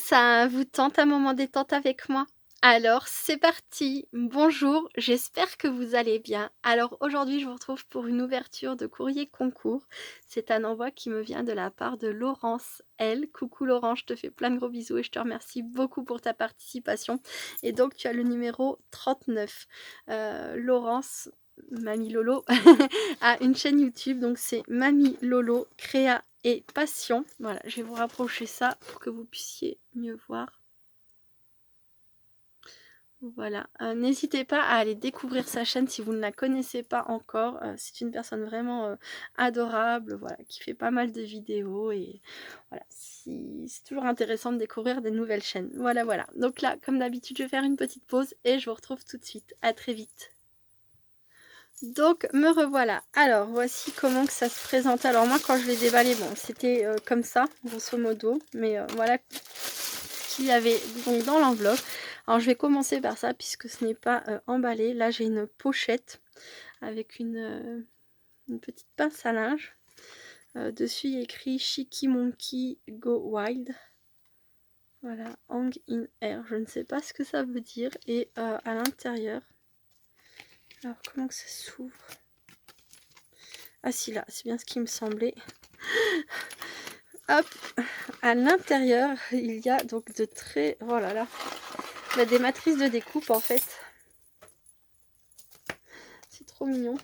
Ça vous tente un moment détente avec moi? Alors c'est parti! Bonjour, j'espère que vous allez bien. Alors aujourd'hui, je vous retrouve pour une ouverture de courrier concours. C'est un envoi qui me vient de la part de Laurence L. Coucou Laurence, je te fais plein de gros bisous et je te remercie beaucoup pour ta participation. Et donc tu as le numéro 39. Laurence, Mamie Lolo, a une chaîne YouTube, donc c'est Mamie Lolo Créa et Passion. Voilà, je vais vous rapprocher ça pour que vous puissiez mieux voir. Voilà, n'hésitez pas à aller découvrir sa chaîne si vous ne la connaissez pas encore. C'est une personne vraiment, adorable, voilà, qui fait pas mal de vidéos et voilà, c'est toujours intéressant de découvrir des nouvelles chaînes. Voilà, voilà. Donc là, comme d'habitude, je vais faire une petite pause et je vous retrouve tout de suite. À très vite. Donc me revoilà. Alors voici comment que ça se présente. Alors moi quand je l'ai déballé, bon c'était comme ça, grosso modo. Mais voilà ce qu'il y avait donc dans l'enveloppe. Alors je vais commencer par ça puisque ce n'est pas emballé. Là j'ai une pochette avec une petite pince à linge. Dessus il y a écrit Chicky Monkey Go Wild. Voilà, Hang in Air. Je ne sais pas ce que ça veut dire. Et à l'intérieur, alors comment que ça s'ouvre? Ah si, là, c'est bien ce qui me semblait. Hop, à l'intérieur, il y a donc de très... Oh là là, bah, des matrices de découpe en fait. C'est trop mignon.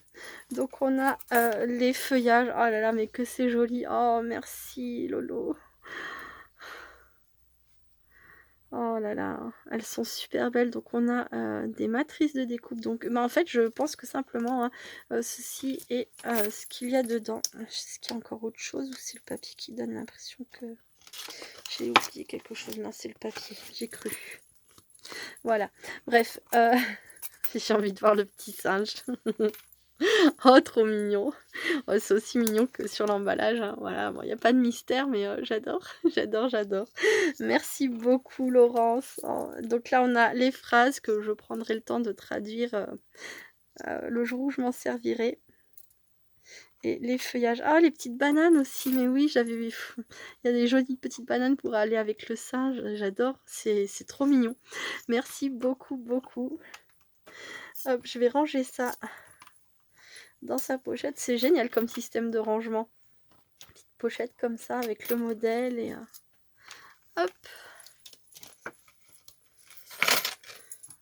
Donc on a les feuillages. Oh là là, mais que c'est joli. Oh, merci Lolo. Oh là là, elles sont super belles. Donc on a des matrices de découpe. Donc bah, en fait, je pense que simplement, hein, ceci est ce qu'il y a dedans. Est-ce qu'il y a encore autre chose ou c'est le papier qui donne l'impression que j'ai oublié quelque chose? Non, c'est le papier, j'ai cru. Voilà, bref, j'ai envie de voir le petit singe. Oh, trop mignon. Oh, c'est aussi mignon que sur l'emballage, hein. Voilà, bon, il n'y a pas de mystère, mais j'adore, j'adore, j'adore. Merci beaucoup, Laurence. Oh, donc là, on a les phrases que je prendrai le temps de traduire le jour où je m'en servirai. Et les feuillages. Ah, les petites bananes aussi, mais oui, j'avais vu. Il y a des jolies petites bananes pour aller avec le singe. J'adore, c'est trop mignon. Merci beaucoup, beaucoup. Hop, je vais ranger ça dans sa pochette. C'est génial comme système de rangement. Petite pochette comme ça avec le modèle et hop.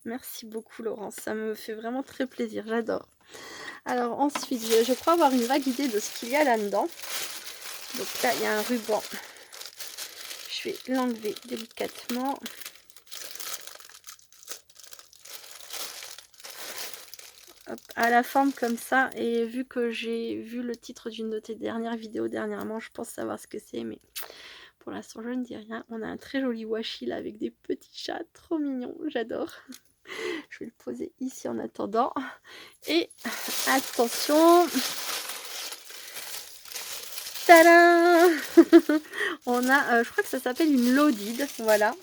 Merci beaucoup Laurence, ça me fait vraiment très plaisir, j'adore. Alors ensuite, je crois avoir une vague idée de ce qu'il y a là-dedans. Donc là, il y a un ruban. Je vais l'enlever délicatement. Hop, à la forme comme ça, et vu que j'ai vu le titre d'une de tes dernières vidéos dernièrement, je pense savoir ce que c'est, mais pour l'instant je ne dis rien. On a un très joli washi là avec des petits chats, trop mignons, j'adore. Je vais le poser ici en attendant. Et attention, tadam. On a, je crois que ça s'appelle une loaded, voilà.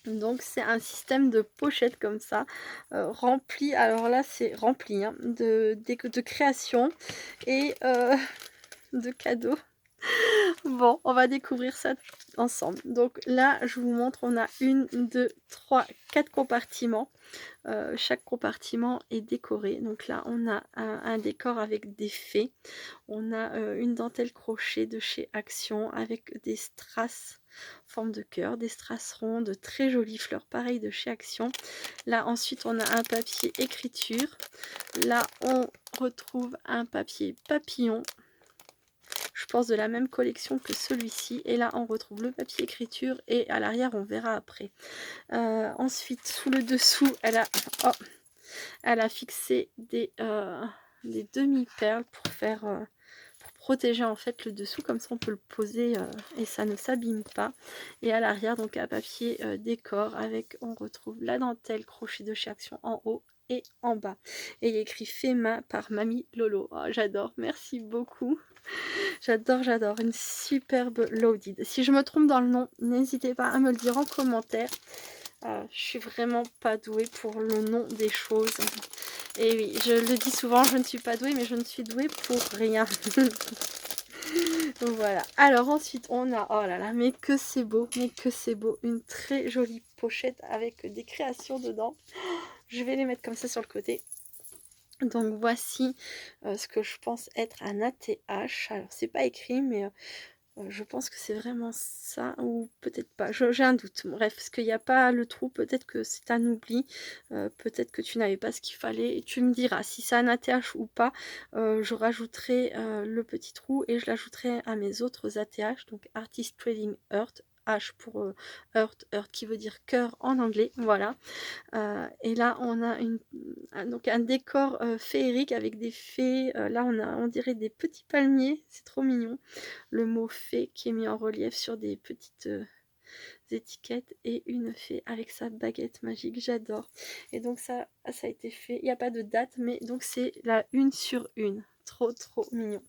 Donc c'est un système de pochette comme ça, rempli, alors là c'est rempli hein, de création et de cadeaux. Bon, on va découvrir ça ensemble. Donc là, je vous montre, on a 1, 2, 3, 4 compartiments. Chaque compartiment est décoré. Donc là, on a un décor avec des fées. On a une dentelle crochet de chez Action avec des strass en forme de cœur, des strass ronds, de très jolies fleurs pareilles de chez Action. Là, ensuite, on a un papier écriture. Là, on retrouve un papier papillon. Je pense de la même collection que celui-ci. Et là, on retrouve le papier écriture et à l'arrière, on verra après. Ensuite, sous le dessous, elle a fixé des demi-perles pour faire... pour protéger en fait le dessous, comme ça on peut le poser et ça ne s'abîme pas. Et à l'arrière, donc un papier décor avec, on retrouve la dentelle crochet de chez Action en haut et en bas. Et il est écrit fait main par Mamie Lolo. Oh, j'adore, merci beaucoup. J'adore, j'adore. Une superbe loaded. Si je me trompe dans le nom, n'hésitez pas à me le dire en commentaire. Je suis vraiment pas douée pour le nom des choses. Et oui, je le dis souvent, je ne suis pas douée, mais je ne suis douée pour rien. Voilà. Alors ensuite, on a, oh là là, mais que c'est beau, mais que c'est beau. Une très jolie pochette avec des créations dedans. Je vais les mettre comme ça sur le côté. Donc voici ce que je pense être un ATH. Alors c'est pas écrit, mais je pense que c'est vraiment ça, ou peut-être pas. J'ai un doute. Bref, parce qu'il n'y a pas le trou, peut-être que c'est un oubli. Peut-être que tu n'avais pas ce qu'il fallait. Et tu me diras si c'est un ATH ou pas. Je rajouterai le petit trou et je l'ajouterai à mes autres ATH. Donc Artist Trading Earth. H pour Earth, Earth qui veut dire cœur en anglais, voilà. Et là on a donc un décor féerique avec des fées. Là on dirait des petits palmiers, c'est trop mignon. Le mot fée qui est mis en relief sur des petites étiquettes et une fée avec sa baguette magique, j'adore. Et donc ça a été fait, il n'y a pas de date, mais donc c'est la 1/1, trop mignon.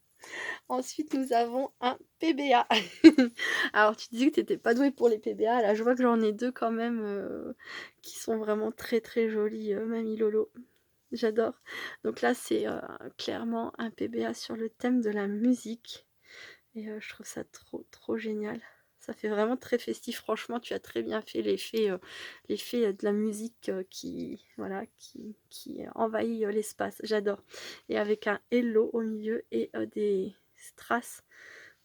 Ensuite, nous avons un PBA. Alors, tu disais que tu n'étais pas douée pour les PBA. Là, je vois que j'en ai deux quand même qui sont vraiment très jolis, Mamie Lolo. J'adore. Donc là, c'est clairement un PBA sur le thème de la musique. Et je trouve ça trop génial. Ça fait vraiment très festif. Franchement, tu as très bien fait l'effet de la musique voilà, qui envahit l'espace. J'adore. Et avec un hello au milieu et des strass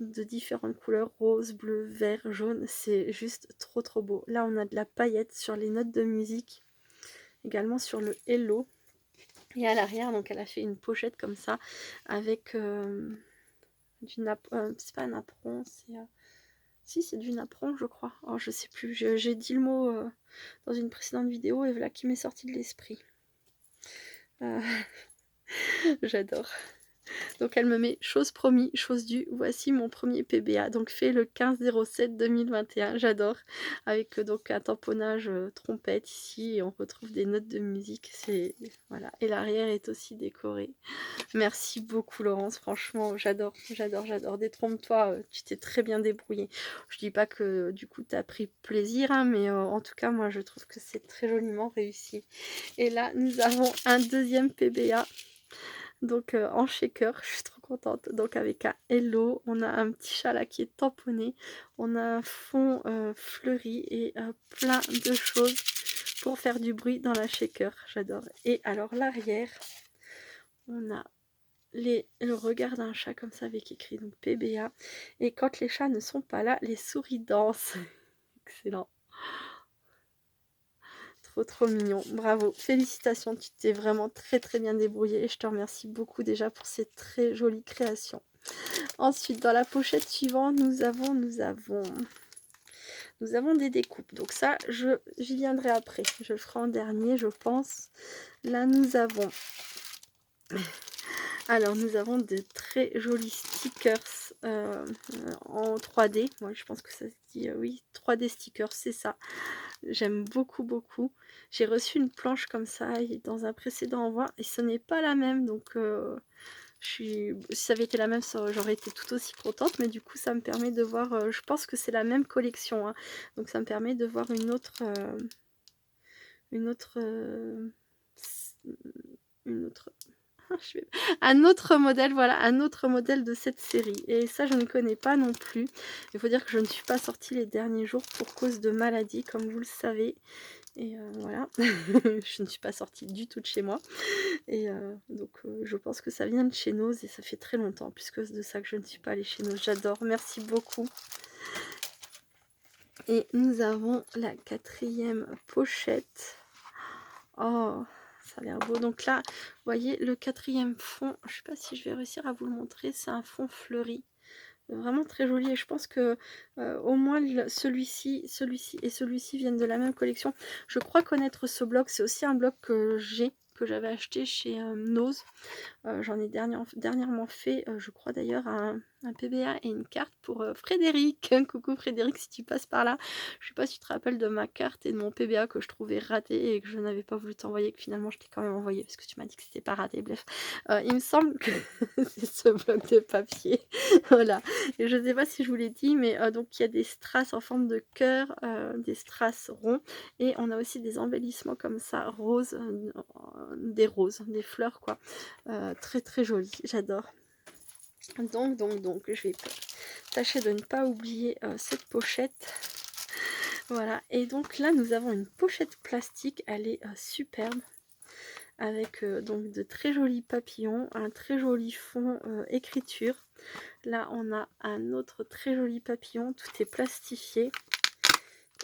de différentes couleurs, rose, bleu, vert, jaune. C'est juste trop beau. Là, on a de la paillette sur les notes de musique. Également sur le hello. Et à l'arrière, donc elle a fait une pochette comme ça avec c'est pas un napperon, c'est si c'est du napperon je crois. Oh, je sais plus, j'ai dit le mot dans une précédente vidéo et voilà qui m'est sorti de l'esprit. J'adore. Donc elle me met chose promis, chose due. Voici mon premier PBA, donc fait le 15/07/2021. J'adore. Avec donc un tamponnage trompette ici et on retrouve des notes de musique. C'est voilà. Et l'arrière est aussi décoré. Merci beaucoup Laurence, franchement j'adore. Détrompe-toi, tu t'es très bien débrouillée. Je dis pas que du coup tu as pris plaisir, hein, mais en tout cas moi je trouve que c'est très joliment réussi. Et là nous avons un deuxième PBA. Donc en shaker, je suis trop contente. Donc avec un hello, on a un petit chat là qui est tamponné. On a un fond fleuri et plein de choses pour faire du bruit dans la shaker. J'adore. Et alors l'arrière, on a le regard d'un chat comme ça avec écrit donc PBA. Et quand les chats ne sont pas là, les souris dansent. Excellent. Trop mignon, bravo, félicitations, tu t'es vraiment très bien débrouillée et je te remercie beaucoup déjà pour ces très jolies créations. Ensuite, dans la pochette suivante, nous avons des découpes. Donc ça, j'y viendrai après. Je le ferai en dernier, je pense. Là, nous avons de très jolis stickers en 3D. Moi, je pense que ça se dit, oui, 3D stickers, c'est ça. J'aime beaucoup. J'ai reçu une planche comme ça dans un précédent envoi et ce n'est pas la même. Donc, si ça avait été la même, j'aurais été tout aussi contente. Mais du coup, ça me permet de voir, je pense que c'est la même collection. Hein, donc, ça me permet de voir une autre un autre modèle, voilà, un autre modèle de cette série. Et ça, je ne connais pas non plus. Il faut dire que je ne suis pas sortie les derniers jours pour cause de maladie, comme vous le savez. Et voilà, je ne suis pas sortie du tout de chez moi. Et donc, je pense que ça vient de chez Nose et ça fait très longtemps, puisque c'est de ça que je ne suis pas allée chez Nose. J'adore, merci beaucoup. Et nous avons la 4e pochette. Oh, ça a l'air beau. Donc là, vous voyez, le 4e fond, je ne sais pas si je vais réussir à vous le montrer, c'est un fond fleuri. Vraiment très joli et je pense que au moins celui-ci et celui-ci viennent de la même collection. Je crois connaître ce bloc, c'est aussi un bloc que j'avais acheté chez Nose. J'en ai dernièrement fait, je crois d'ailleurs, un PBA et une carte pour Frédéric. Coucou Frédéric, si tu passes par là. Je sais pas si tu te rappelles de ma carte et de mon PBA que je trouvais raté et que je n'avais pas voulu t'envoyer, que finalement je t'ai quand même envoyé parce que tu m'as dit que c'était pas raté. Bref, il me semble que c'est ce bloc de papier. Voilà. Et je sais pas si je vous l'ai dit, mais donc il y a des strass en forme de cœur, des strass ronds et on a aussi des embellissements comme ça, roses, des roses, des fleurs quoi. Très joli, j'adore. Donc, je vais tâcher de ne pas oublier cette pochette. Voilà, et donc là nous avons une pochette plastique, elle est superbe, avec donc de très jolis papillons, un très joli fond écriture. Là on a un autre très joli papillon, tout est plastifié.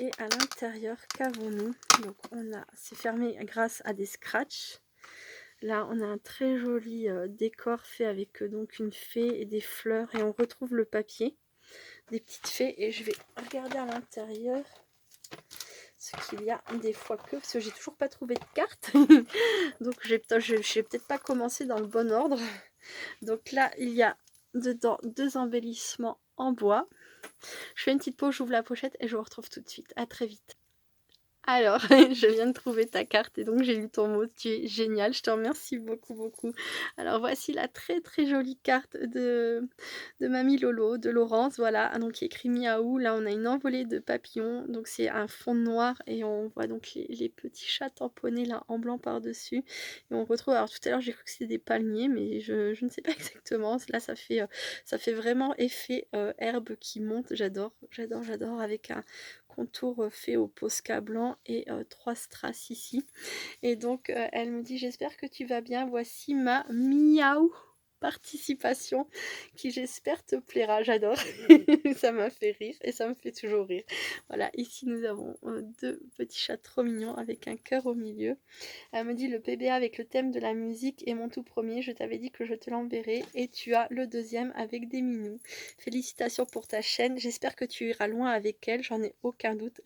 Et à l'intérieur, qu'avons-nous? Donc c'est fermé grâce à des scratchs. Là on a un très joli décor fait avec donc une fée et des fleurs, et on retrouve le papier des petites fées. Et je vais regarder à l'intérieur ce qu'il y a des fois, parce que j'ai toujours pas trouvé de carte. Donc je vais peut-être pas commencer dans le bon ordre. Donc là il y a dedans 2 embellissements en bois. Je fais une petite pause, j'ouvre la pochette et je vous retrouve tout de suite. À très vite. Alors, je viens de trouver ta carte et donc j'ai lu ton mot, tu es génial, je te remercie beaucoup, beaucoup. Alors voici la très très jolie carte de Mamie Lolo, de Laurence, voilà, donc il y a écrit miaou, là on a une envolée de papillons, donc c'est un fond noir et on voit donc les petits chats tamponnés là en blanc par-dessus. Et on retrouve, alors tout à l'heure j'ai cru que c'était des palmiers, mais je ne sais pas exactement, là ça fait vraiment effet herbe qui monte, j'adore, j'adore, j'adore, avec un contour fait au Posca blanc et 3 strass ici. Et donc elle me dit j'espère que tu vas bien, voici ma miaou participation qui j'espère te plaira, j'adore. Ça m'a fait rire et ça me fait toujours rire. Voilà, ici nous avons 2 petits chats trop mignons avec un cœur au milieu. Elle me dit le PBA avec le thème de la musique est mon tout premier, je t'avais dit que je te l'enverrai et tu as le deuxième avec des minous. Félicitations pour ta chaîne, j'espère que tu iras loin avec elle, j'en ai aucun doute,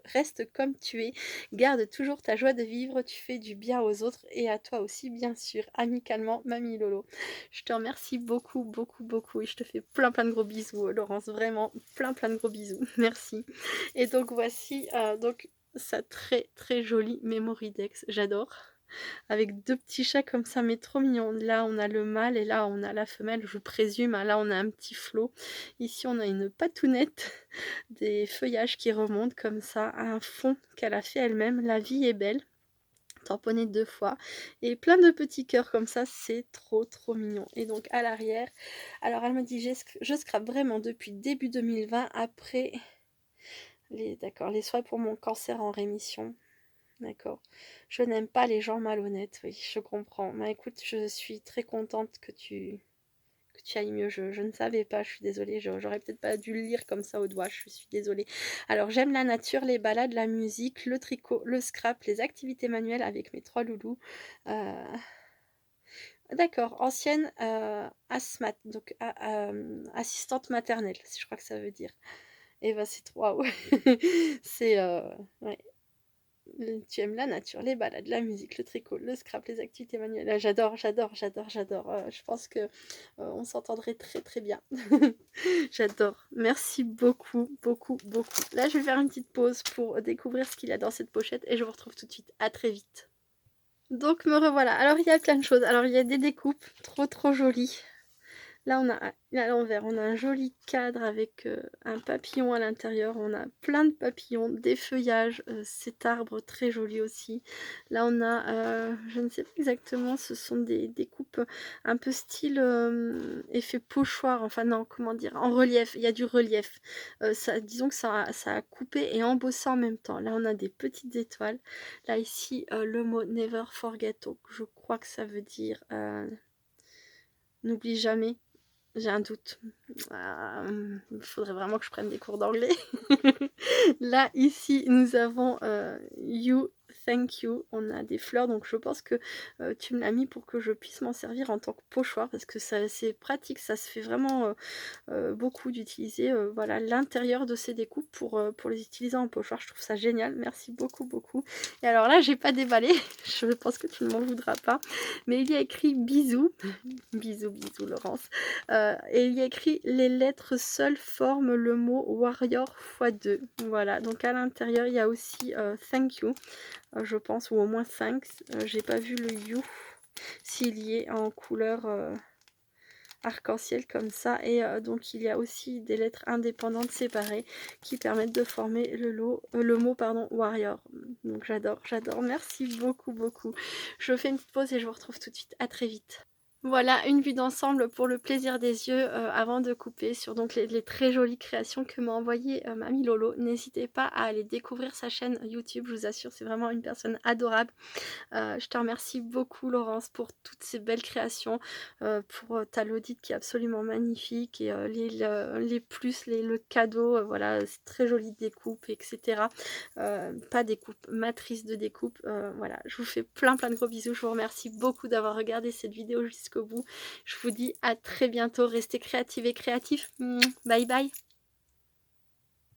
reste comme tu es, garde toujours ta joie de vivre, tu fais du bien aux autres et à toi aussi bien sûr. Amicalement, Mamie Lolo. Je te remercie beaucoup, beaucoup, beaucoup et je te fais plein de gros bisous, Laurence, vraiment plein de gros bisous, merci. Et donc voici sa très très jolie Memory Dex, j'adore, avec 2 petits chats comme ça mais trop mignons. Là on a le mâle et là on a la femelle, je présume. Là on a un petit flot, ici on a une patounette, des feuillages qui remontent comme ça, un fond qu'elle a fait elle-même. La vie est belle, tamponné 2 fois et plein de petits cœurs comme ça, c'est trop mignon. Et donc à l'arrière, alors elle me dit je scrape vraiment depuis début 2020 après les soins pour mon cancer en rémission. D'accord. Je n'aime pas les gens malhonnêtes, oui, je comprends. Mais écoute, je suis très contente que tu ailles mieux. Je ne savais pas, je suis désolée. J'aurais peut-être pas dû le lire comme ça au doigt, je suis désolée. Alors, j'aime la nature, les balades, la musique, le tricot, le scrap, les activités manuelles avec mes 3 loulous. D'accord, ancienne asthmat, donc assistante maternelle, je crois que ça veut dire. Et ben c'est trop, waouh. C'est ouais. Tu aimes la nature, les balades, la musique, le tricot, le scrap, les activités manuelles. Ah, j'adore, j'adore, j'adore, j'adore. Je pense que on s'entendrait très bien. J'adore. Merci beaucoup, beaucoup, beaucoup. Là, je vais faire une petite pause pour découvrir ce qu'il y a dans cette pochette et je vous retrouve tout de suite. À très vite. Donc me revoilà. Alors il y a plein de choses. Alors il y a des découpes trop jolies. Là, on a à l'envers, on a un joli cadre avec un papillon à l'intérieur. On a plein de papillons, des feuillages, cet arbre très joli aussi. Là, on a, je ne sais pas exactement, ce sont des coupes un peu style effet pochoir. Enfin non, comment dire, en relief. Il y a du relief. Disons que ça a coupé et embossé en même temps. Là, on a des petites étoiles. Là, ici, le mot never forget. Donc, je crois que ça veut dire n'oublie jamais. J'ai un doute. Il faudrait vraiment que je prenne des cours d'anglais. Là, ici, nous avons You, Thank You. On a des fleurs, donc je pense que tu me l'as mis pour que je puisse m'en servir en tant que pochoir, parce que c'est pratique, ça se fait vraiment beaucoup d'utiliser voilà, l'intérieur de ces découpes pour les utiliser en pochoir. Je trouve ça génial. Merci beaucoup, beaucoup. Et alors là, j'ai pas déballé. Je pense que tu ne m'en voudras pas. Mais il y a écrit bisous. Bisous, bisous, Laurence. Et il y a écrit les lettres seules forment le mot warrior x2. Voilà, donc à l'intérieur, il y a aussi thank you, je pense, ou au moins 5. J'ai pas vu le you, s'il y est en couleur arc-en-ciel comme ça. Et donc il y a aussi des lettres indépendantes séparées qui permettent de former le mot pardon, warrior. Donc j'adore, j'adore. Merci beaucoup, beaucoup. Je fais une petite pause et je vous retrouve tout de suite. À très vite. Voilà, une vue d'ensemble pour le plaisir des yeux, avant de couper sur donc les très jolies créations que m'a envoyées, mamie Lolo. N'hésitez pas à aller découvrir sa chaîne YouTube, je vous assure, c'est vraiment une personne adorable. Je te remercie beaucoup Laurence pour toutes ces belles créations, pour, ta Lodite qui est absolument magnifique et les plus, le cadeau, voilà, c'est très jolie découpe et cetera. Pas découpe, matrice de découpe, voilà. Je vous fais plein, plein de gros bisous. Je vous remercie beaucoup d'avoir regardé cette vidéo jusqu'au bout. Je vous dis à très bientôt. Restez créatives et créatifs. Bye bye.